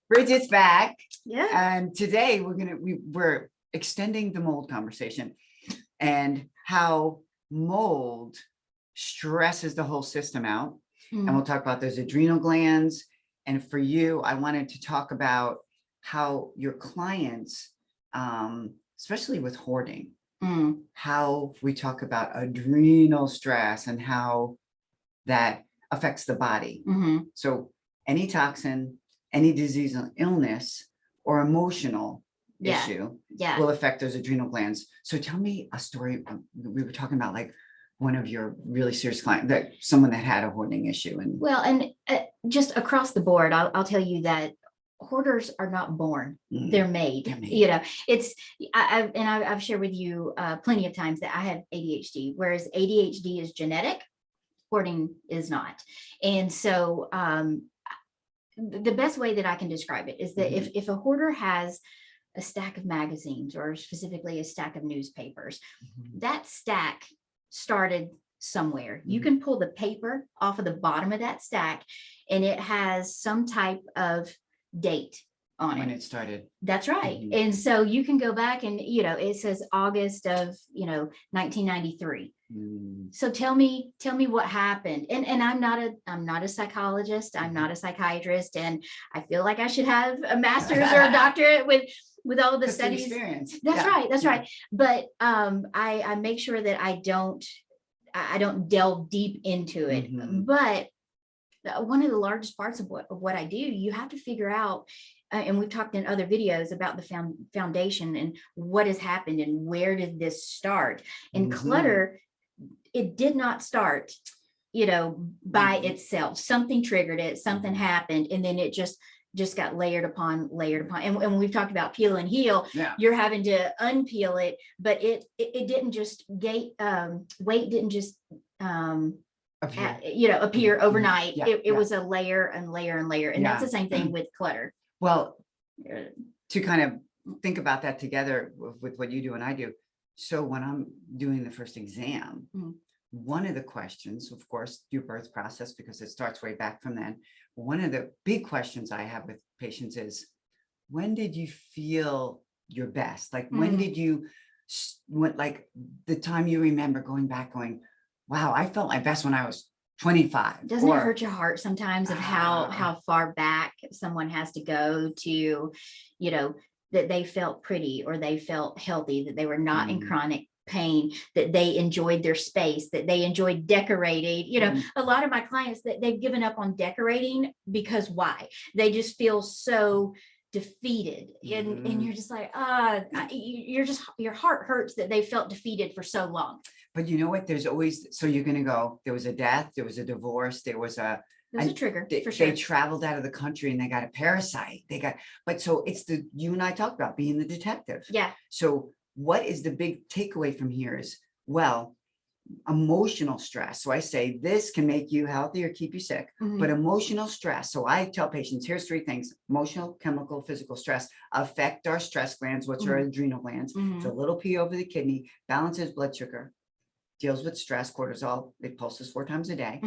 Bridget's back. Yeah. And today we're extending the mold conversation and how mold stresses the whole system out. And we'll talk about those adrenal glands. And for you, I wanted to talk about how your clients, especially with hoarding, how we talk about adrenal stress and how that affects the body. So any toxin, any disease or illness or emotional issue will affect those adrenal glands. So tell me a story. We were talking about like one of your really serious clients, that someone that had a hoarding issue. And well, and just across the board, I'll tell you that hoarders are not born; they're made. You know, it's I've shared with you plenty of times that I have ADHD, whereas ADHD is genetic, hoarding is not. And so the best way that I can describe it is that if a hoarder has a stack of magazines, or specifically a stack of newspapers, that stack started somewhere. You can pull the paper off of the bottom of that stack and it has some type of date on it. When it started. That's right. And so you can go back and, you know, it says August of, 1993. So tell me what happened. And I'm not a psychologist. I'm not a psychiatrist. And I feel like I should have a master's or a doctorate with all the studies. Experience. That's right. That's right. But I make sure that I don't delve deep into it. But one of the largest parts of what I do, you have to figure out, and we've talked in other videos about the foundation and what has happened and where did this start. And clutter, it did not start, by itself. Something triggered it, something happened, and then it just got layered upon. And when we've talked about peel and heal, you're having to unpeel it, but it didn't just weight didn't just appear overnight. It was a layer and layer and layer. And that's the same thing with clutter. Well, to kind of think about that together with what you do and I do. So when I'm doing the first exam, one of the questions, of course, your birth process, because it starts way back from then. One of the big questions I have with patients is, when did you feel your best? Like, when did you, like the time you remember going back going, wow, I felt my best when I was 25. Doesn't it hurt your heart sometimes of how far back someone has to go to, that they felt pretty or they felt healthy, that they were not in chronic pain, that they enjoyed their space, that they enjoyed decorating. A lot of my clients, that they've given up on decorating because why? They just feel so defeated, and you're just like, your heart hurts that they felt defeated for so long. But you know what? There's always, so you're going to go, there was a death, there was a divorce, there was a trigger for sure. They traveled out of the country and they got a parasite. But so it's you and I talked about being the detective. Yeah. So what is the big takeaway from here is, well, emotional stress. So I say this can make you healthy or keep you sick, but emotional stress. So I tell patients, here's 3 things: emotional, chemical, physical stress affect our stress glands, which are adrenal glands. It's a little pee over the kidney, balances blood sugar, deals with stress, cortisol, it pulses 4 times a day.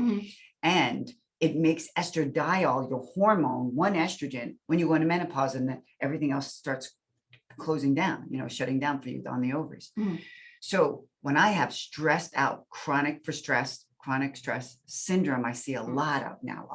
And it makes estradiol, your hormone, one estrogen, when you go into menopause, and everything else starts closing down, shutting down for you on the ovaries. So when I have stressed out, chronic stress syndrome, I see a lot of now,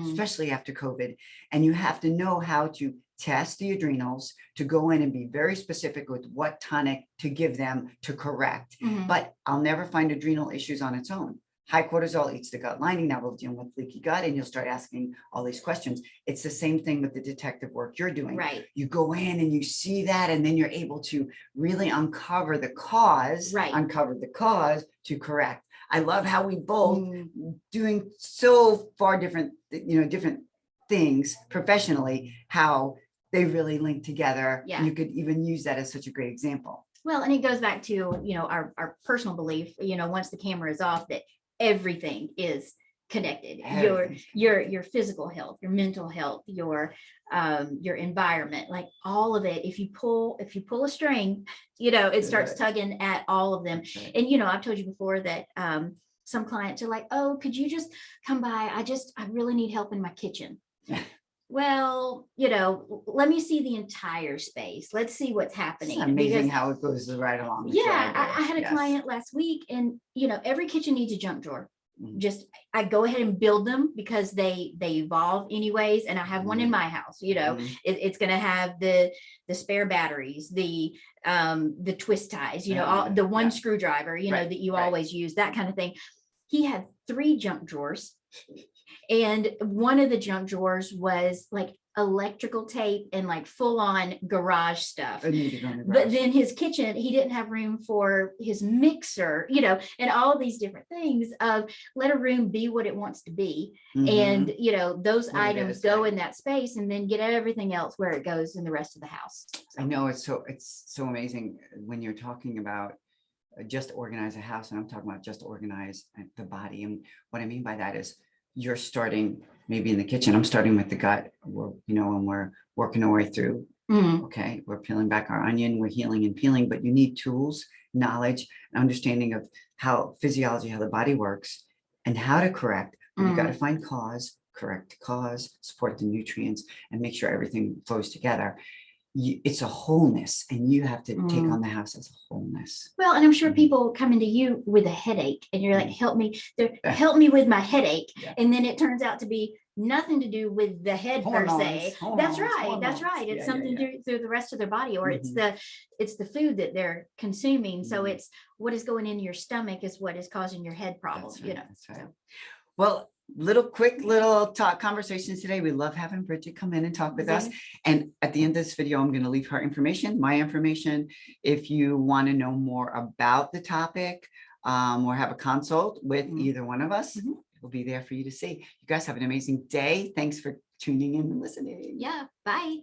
especially after COVID. And you have to know how to test the adrenals, to go in and be very specific with what tonic to give them to correct. But I'll never find adrenal issues on its own. High cortisol eats the gut lining. Now we'll deal with leaky gut, and you'll start asking all these questions. It's the same thing with the detective work you're doing. Right. You go in and you see that, and then you're able to really uncover the cause, to correct. I love how we both doing so far different things professionally, how they really link together. Yeah. You could even use that as such a great example. Well, and it goes back to, our personal belief, once the camera is off, that everything is connected. Your physical health, your mental health, your environment, like all of it. If you pull a string, it starts tugging at all of them. And I've told you before that some clients are like, oh, could you just come by? I really need help in my kitchen. well, let me see the entire space. Let's see what's happening. It's amazing Because, how it goes right along. yeah, I had a client last week, and every kitchen needs a junk drawer. Just I go ahead and build them because they evolve anyways. And I have one in my house. It's going to have the spare batteries, the twist ties, all, the one screwdriver, that you always use, that kind of thing. He had 3 junk drawers, and one of the junk drawers was like electrical tape and like full on garage stuff. But then his kitchen, he didn't have room for his mixer, and all these different things. Let a room be what it wants to be. And, those items go in that space, and then get everything else where it goes in the rest of the house. I know it's so amazing when you're talking about just organize a house, and I'm talking about just organize the body. And what I mean by that is you're starting maybe in the kitchen. I'm starting with the gut, and we're working our way through. Okay, we're peeling back our onion, we're healing and peeling, but you need tools, knowledge, and understanding of how physiology, how the body works, and how to correct. But you got to find cause, correct cause, support the nutrients, and make sure everything flows together. It's a wholeness, and you have to take on the house as a wholeness. Well, and I'm sure people come into you with a headache, and you're like, help me with my headache. And then it turns out to be nothing to do with the head per se. That's right. It's something to do through the rest of their body, or it's the food that they're consuming. So it's what is going in your stomach is what is causing your head problems. That's right. Well, quick talk conversations today. We love having Bridget come in and talk with us. And at the end of this video, I'm going to leave her information, my information. If you want to know more about the topic, or have a consult with either one of us, we'll be there for you to see. You guys have an amazing day. Thanks for tuning in and listening. Yeah. Bye.